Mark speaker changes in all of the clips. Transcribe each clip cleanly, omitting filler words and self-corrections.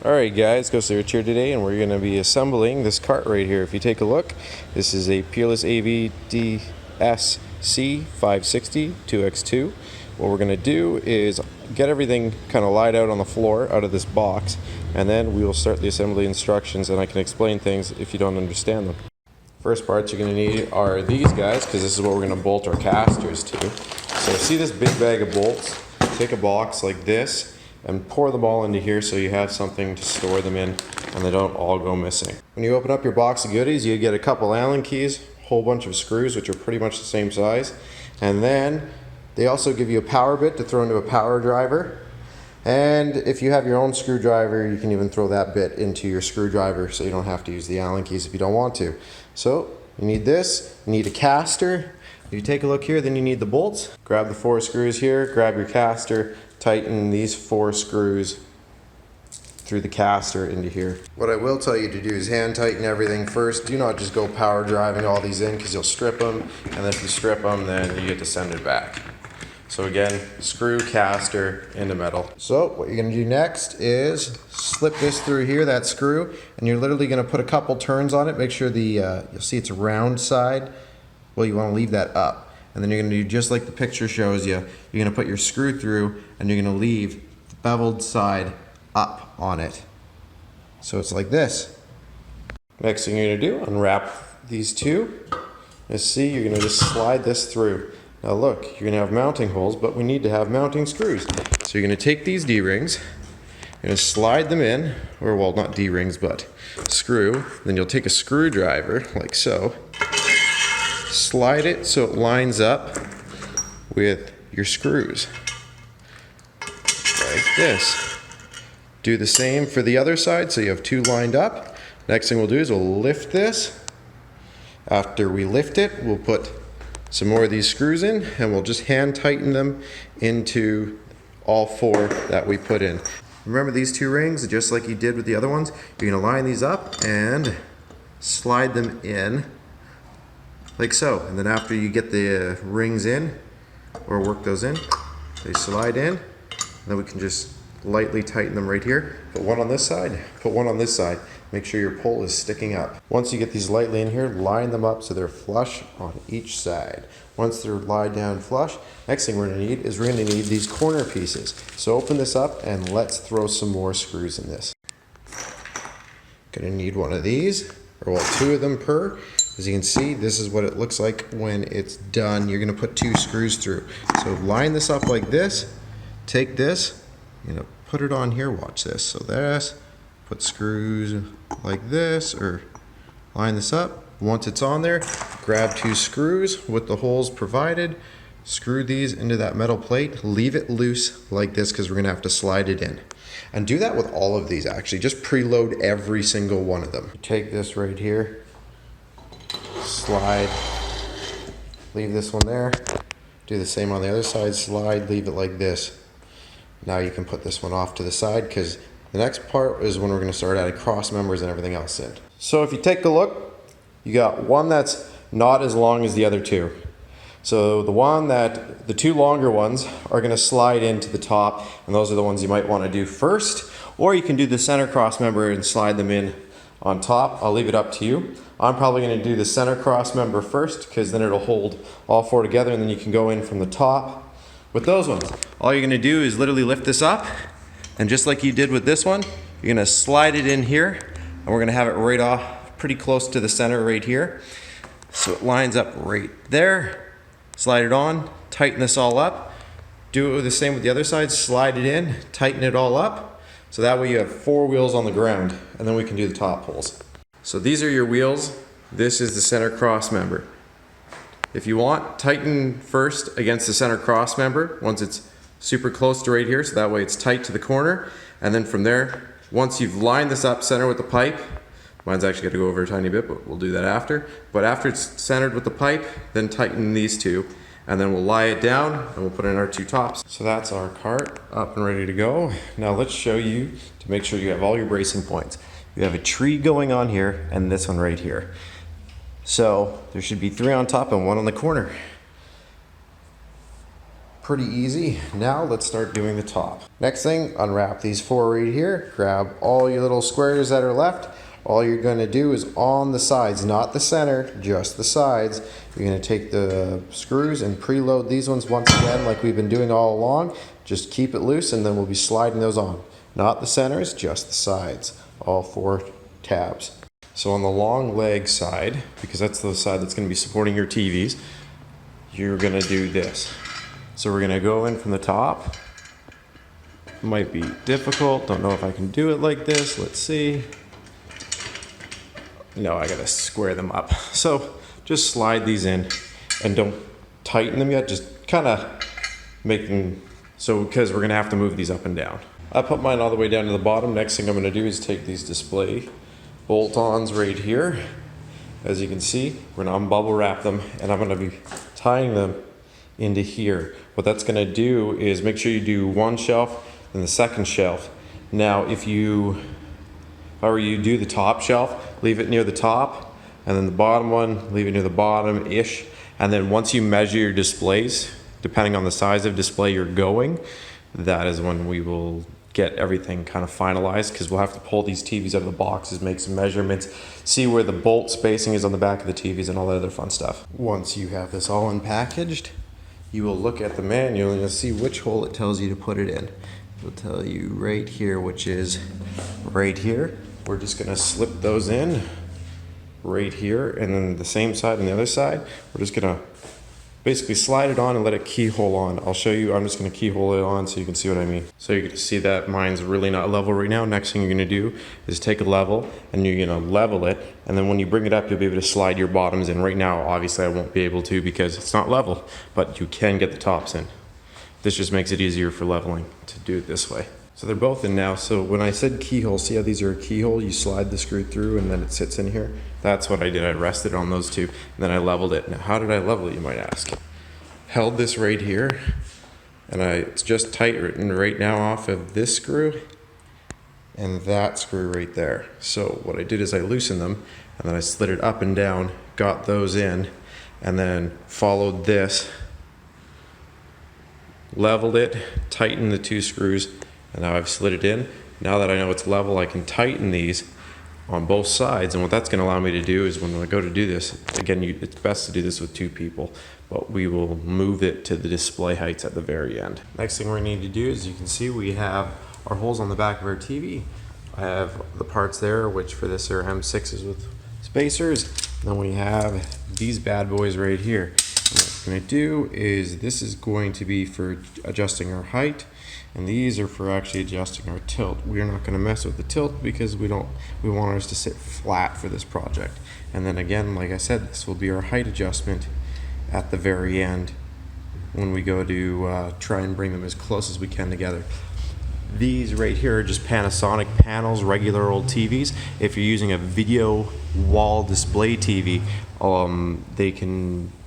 Speaker 1: Alright guys, Ghostly Rich here today, and we're going to be assembling this cart right here. If you take a look, this is a peerless AVDSC 560 2x2. What we're going to do is get everything kind of laid out on the floor out of this box, and then we will start the assembly instructions, and I can explain things if you don't understand them. First parts you're going to need are these guys, because this is what we're going to bolt our casters to. So see this big bag of bolts? Take a box like this and pour them all into here so you have something to store them in and they don't all go missing. When you open up your box of goodies, you get a couple Allen keys, a whole bunch of screws which are pretty much the same size, and then they also give you a power bit to throw into a power driver. And if you have your own screwdriver, you can even throw that bit into your screwdriver so you don't have to use the Allen keys if you don't want to. So you need this, you need a caster. If you take a look here, then you need the bolts. Grab the 4 screws here, grab your caster, tighten these 4 screws through the caster into here. What I will tell you to do is hand tighten everything first. Do not just go power driving all these in because you'll strip them, and then if you strip them, then you get to send it back. So again, screw caster into metal. So what you're gonna do next is slip this through here, that screw, and you're literally gonna put a couple turns on it. Make sure the, you'll see it's a round side. Well, you wanna leave that up. And then you're gonna do just like the picture shows you. You're gonna put your screw through and you're gonna leave the beveled side up on it. So it's like this. Next thing you're gonna do, unwrap these two. Let's see, you're gonna just slide this through. Now look, you're gonna have mounting holes, but we need to have mounting screws. So you're gonna take these D-rings, you're gonna slide them in, or well, not D-rings, but screw. Then you'll take a screwdriver, like so, slide it so it lines up with your screws, like this. Do the same for the other side, so you have 2 lined up. Next thing we'll do is we'll lift this. After we lift it, we'll put some more of these screws in, and we'll just hand tighten them into all 4 that we put in. Remember these 2 rings, just like you did with the other ones, you're gonna line these up and slide them in like so. And then after you get the rings in, or work those in, they slide in, and then we can just lightly tighten them right here. Put one on this side, put one on this side. Make sure your pole is sticking up. Once you get these lightly in here, line them up so they're flush on each side. Once they're lied down flush, next thing we're gonna need is we're gonna need these corner pieces. So open this up and let's throw some more screws in this. Gonna need one of these, or well, 2 of them per. As you can see, this is what it looks like when it's done. You're gonna put 2 screws through. So line this up like this, take this, put it on here, watch this. So this, put screws like this, or line this up. Once it's on there, grab 2 screws with the holes provided, screw these into that metal plate, leave it loose like this because we're gonna have to slide it in. And do that with all of these actually, just preload every single one of them. Take this right here, slide, leave this one there, do the same on the other side, slide, leave it like this. Now you can put this one off to the side because the next part is when we're going to start adding cross members and everything else in. So if you take a look, you got one that's not as long as the other 2. So the 2 longer ones are going to slide into the top, and those are the ones you might want to do first, or you can do the center cross member and slide them in on top. I'll leave it up to you. I'm probably going to do the center cross member first because then it'll hold all 4 together, and then you can go in from the top with those ones. All you're going to do is literally lift this up, and just like you did with this one, you're going to slide it in here, and we're going to have it right off pretty close to the center right here. So it lines up right there. Slide it on, tighten this all up. Do it the same with the other side, slide it in, tighten it all up. So that way you have 4 wheels on the ground, and then we can do the top holes. So these are your wheels. This is the center cross member. If you want, tighten first against the center cross member once it's super close to right here, so that way it's tight to the corner. And then from there, once you've lined this up center with the pipe, mine's actually got to go over a tiny bit, but we'll do that after. But after it's centered with the pipe, then tighten these 2, and then we'll lie it down and we'll put in our 2 tops. So that's our cart up and ready to go. Now let's show you to make sure you have all your bracing points. You have a tree going on here and this one right here. So there should be 3 on top and 1 on the corner. pretty easy. Now let's start doing the top. Next thing, unwrap these 4 right here. Grab all your little squares that are left. All you're going to do is on the sides, not the center, just the sides. You're going to take the screws and preload these ones once again like we've been doing all along. Just keep it loose and then we'll be sliding those on. Not the centers, just the sides. All 4 tabs. So on the long leg side, because that's the side that's going to be supporting your TVs, you're going to do this. So we're going to go in from the top. Might be difficult. Don't know if I can do it like this. Let's see. No, I gotta square them up. So just slide these in and don't tighten them yet. Just kind of make them so, because we're gonna have to move these up and down. I put mine all the way down to the bottom. Next thing I'm gonna do is take these display bolt-ons right here. As you can see, we're gonna bubble wrap them and I'm gonna be tying them into here. What that's gonna do is make sure you do one shelf and the second shelf. Now, if were you do the top shelf, leave it near the top, and then the bottom one, leave it near the bottom-ish. And then once you measure your displays, depending on the size of display you're going, that is when we will get everything kind of finalized, because we'll have to pull these TVs out of the boxes, make some measurements, see where the bolt spacing is on the back of the TVs and all that other fun stuff. Once you have this all unpackaged, you will look at the manual and you'll see which hole it tells you to put it in. It'll tell you right here, which is right here. We're just gonna slip those in right here, and then the same side and the other side, we're just gonna basically slide it on and let it keyhole on. I'll show you, I'm just gonna keyhole it on so you can see what I mean. So you're gonna see that mine's really not level right now. Next thing you're gonna do is take a level and you're gonna level it, and then when you bring it up, you'll be able to slide your bottoms in. Right now, obviously I won't be able to because it's not level, but you can get the tops in. This just makes it easier for leveling to do it this way. So they're both in now. So when I said keyhole, see how these are a keyhole? You slide the screw through and then it sits in here. That's what I did. I rested on those two and then I leveled it. Now, how did I level it, you might ask? Held this right here and it's just tight written right now off of this screw and that screw right there. So what I did is I loosened them and then I slid it up and down, got those in, and then followed this, leveled it, tightened the 2 screws, and now I've slid it in. Now that I know it's level, I can tighten these on both sides. And what that's gonna allow me to do is when I go to do this, again, it's best to do this with 2 people, but we will move it to the display heights at the very end. Next thing we need to do is, you can see we have our holes on the back of our TV. I have the parts there, which for this are M6s with spacers. Then we have these bad boys right here. And what we're gonna do is, this is going to be for adjusting our height, and these are for actually adjusting our tilt. We're not going to mess with the tilt because we want ours to sit flat for this project. And then again, like I said, this will be our height adjustment at the very end when we go to try and bring them as close as we can together. These right here are just Panasonic panels, regular old TVs. If you're using a video wall display TV,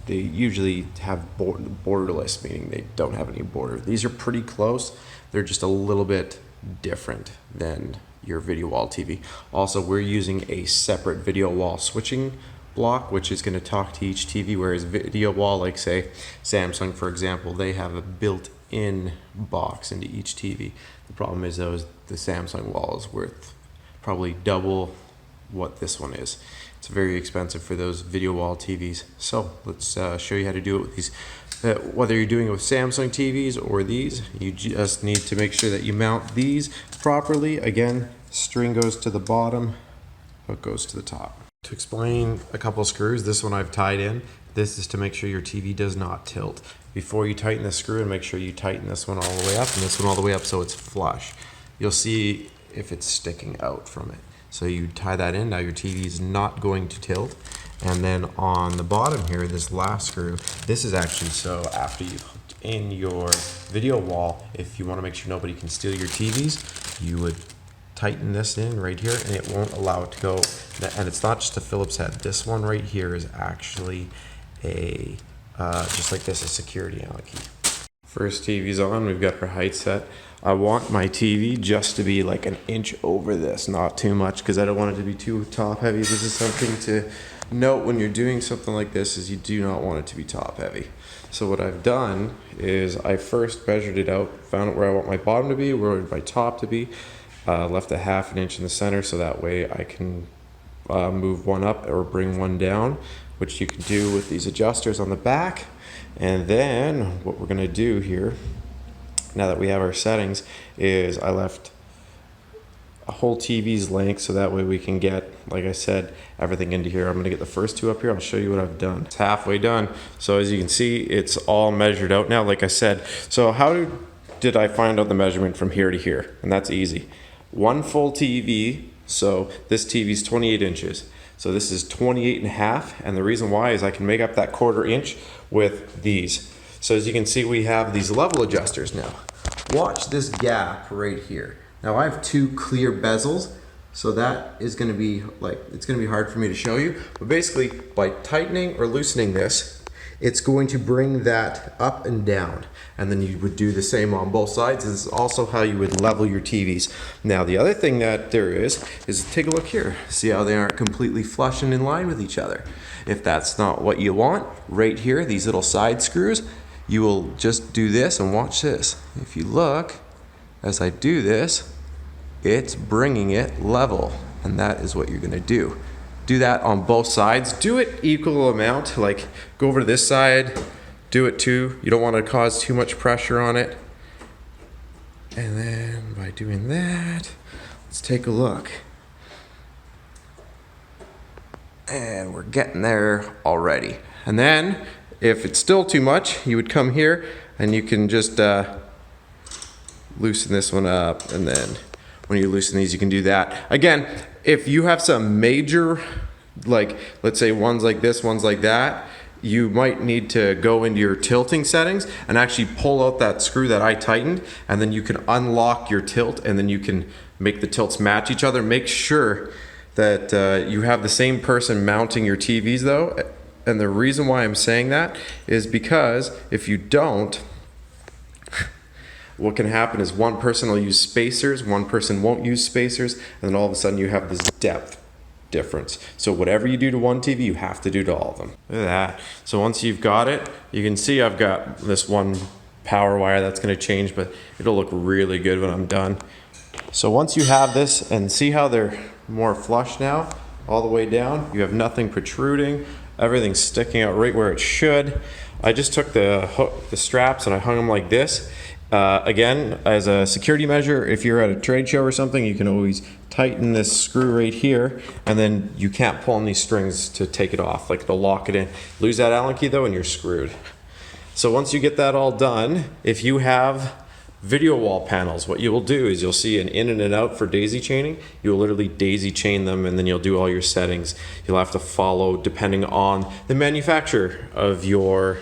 Speaker 1: they usually have borderless, meaning they don't have any border. These are pretty close. They're just a little bit different than your video wall TV. Also, we're using a separate video wall switching block, which is going to talk to each TV, whereas video wall, like say Samsung, for example, they have a built-in box into each TV. The problem is, though, is the Samsung wall is worth probably double what this one is. It's very expensive for those video wall TVs. So let's show you how to do it with these. Whether you're doing it with Samsung TVs or these, you just need to make sure that you mount these properly. Again, string goes to the bottom, hook goes to the top. To explain a couple screws, this one I've tied in. This is to make sure your TV does not tilt. Before you tighten the screw, and make sure you tighten this one all the way up and this one all the way up so it's flush. You'll see if it's sticking out from it. So you tie that in, now your TV is not going to tilt. And then on the bottom here, this last screw, this is actually so after you've hooked in your video wall, if you want to make sure nobody can steal your TVs, you would tighten this in right here and it won't allow it to go. And it's not just a Phillips head. This one right here is actually a, just like this, a security Allen key. First TV's on, we've got our height set. I want my TV just to be like an inch over this, not too much, because I don't want it to be too top heavy. This is something to note when you're doing something like this is you do not want it to be top heavy. So what I've done is I first measured it out, found out where I want my bottom to be, where I want my top to be, left a 1/2 inch in the center so that way I can move one up or bring one down, which you can do with these adjusters on the back. And then what we're gonna do here, now that we have our settings, is I left a whole TV's length so that way we can get, like I said, everything into here. I'm gonna get the first two up here. I'll show you what I've done. It's halfway done. So as you can see, it's all measured out now, like I said. So how did I find out the measurement from here to here? And that's easy. One full TV, so this TV is 28 inches. So this is 28.5, and the reason why is I can make up that 1/4 inch with these. So as you can see, we have these level adjusters now. Watch this gap right here. Now I have 2 clear bezels, so that is gonna be it's gonna be hard for me to show you, but basically by tightening or loosening this, it's going to bring that up and down. And then you would do the same on both sides. This is also how you would level your TVs. Now the other thing that there is take a look here. See how they aren't completely flush and in line with each other. If that's not what you want, right here, these little side screws, you will just do this and watch this. If you look, as I do this, it's bringing it level, and that is what you're gonna do. Do that on both sides. Do it equal amount, like go over to this side, do it too. You don't wanna cause too much pressure on it. And then by doing that, let's take a look. And we're getting there already. And then, if it's still too much, you would come here and you can just loosen this one up, and then when you loosen these, you can do that. Again, if you have some major, like let's say one's like this, one's like that, you might need to go into your tilting settings and actually pull out that screw that I tightened, and then you can unlock your tilt, and then you can make the tilts match each other. Make sure that you have the same person mounting your TVs though. And the reason why I'm saying that is because if you don't, what can happen is one person will use spacers, one person won't use spacers, and then all of a sudden you have this depth difference. So whatever you do to one TV, you have to do to all of them. Look at that. So once you've got it, you can see I've got this one power wire that's gonna change, but it'll look really good when I'm done. So once you have this, and see how they're more flush now, all the way down, you have nothing protruding, everything's sticking out right where it should. I just took the straps and I hung them like this. Again, as a security measure, if you're at a trade show or something, you can always tighten this screw right here, and then you can't pull on these strings to take it off, like they'll lock it in. Lose that Allen key though and you're screwed. So once you get that all done, if you have video wall panels, what you will do is you'll see an in and an out for daisy chaining. You'll literally daisy chain them, and then you'll do all your settings. You'll have to follow depending on the manufacturer of your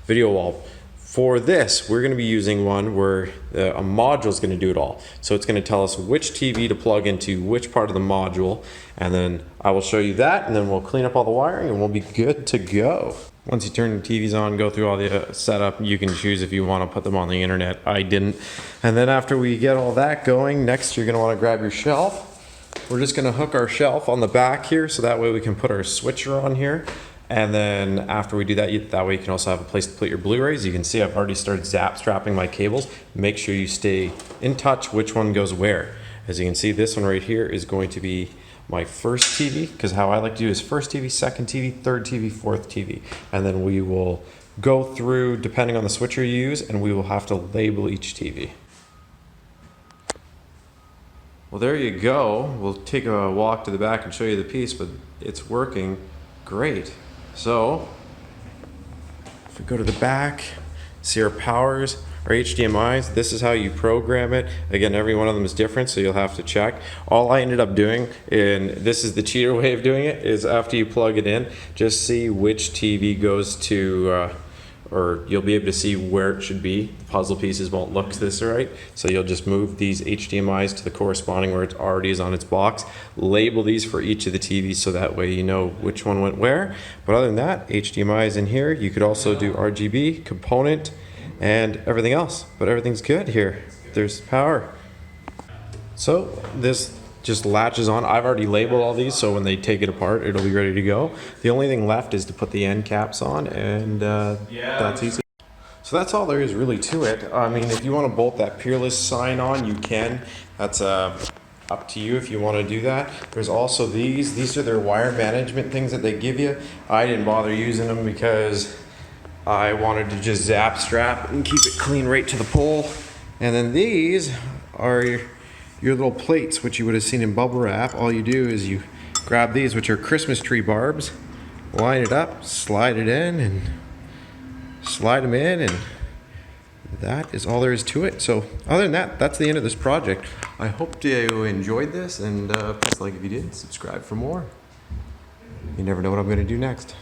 Speaker 1: video wall. For this, we're going to be using one where a module is going to do it all. So it's going to tell us which TV to plug into which part of the module, and then I will show you that, and then we'll clean up all the wiring and we'll be good to go. Once you turn the TVs on, go through all the setup, you can choose if you want to put them on the internet. I didn't. And then after we get all that going, next you're going to want to grab your shelf. We're just going to hook our shelf on the back here so that way we can put our switcher on here. And then after we do that, that way you can also have a place to put your Blu-rays. You can see I've already started zap strapping my cables. Make sure you stay in touch which one goes where. As you can see, this one right here is going to be my first TV, because how I like to do is first TV, second TV, third TV, fourth TV. And then we will go through depending on the switcher you use, and we will have to label each TV. Well, there you go. We'll take a walk to the back and show you the piece, but it's working great. So if we go to the back, see our powers, our HDMIs, this is how you program it. Again, every one of them is different, so you'll have to check. All I ended up doing, and this is the cheater way of doing it, is after you plug it in, just see which TV goes to, or you'll be able to see where it should be. The puzzle pieces won't look this right, so you'll just move these HDMIs to the corresponding where it already is on its box. Label these for each of the TVs so that way you know which one went where. But other than that, HDMI is in here. You could also do RGB, component, and everything else. But everything's good here. There's power. So this just latches on. I've already labeled all these, so when they take it apart, it'll be ready to go. The only thing left is to put the end caps on, and that's easy. So that's all there is really to it. I mean, if you want to bolt that peerless sign on, you can. That's up to you if you want to do that. There's also these. These are their wire management things that they give you. I didn't bother using them because I wanted to just zap strap and keep it clean right to the pole. And then these are your little plates, which you would have seen in bubble wrap. All you do is you grab these, which are Christmas tree barbs, line it up, slide it in, and slide them in, and that is all there is to it. So other than that, that's the end of this project. I hope you enjoyed this, and please like if you did, subscribe for more. You never know what I'm going to do next.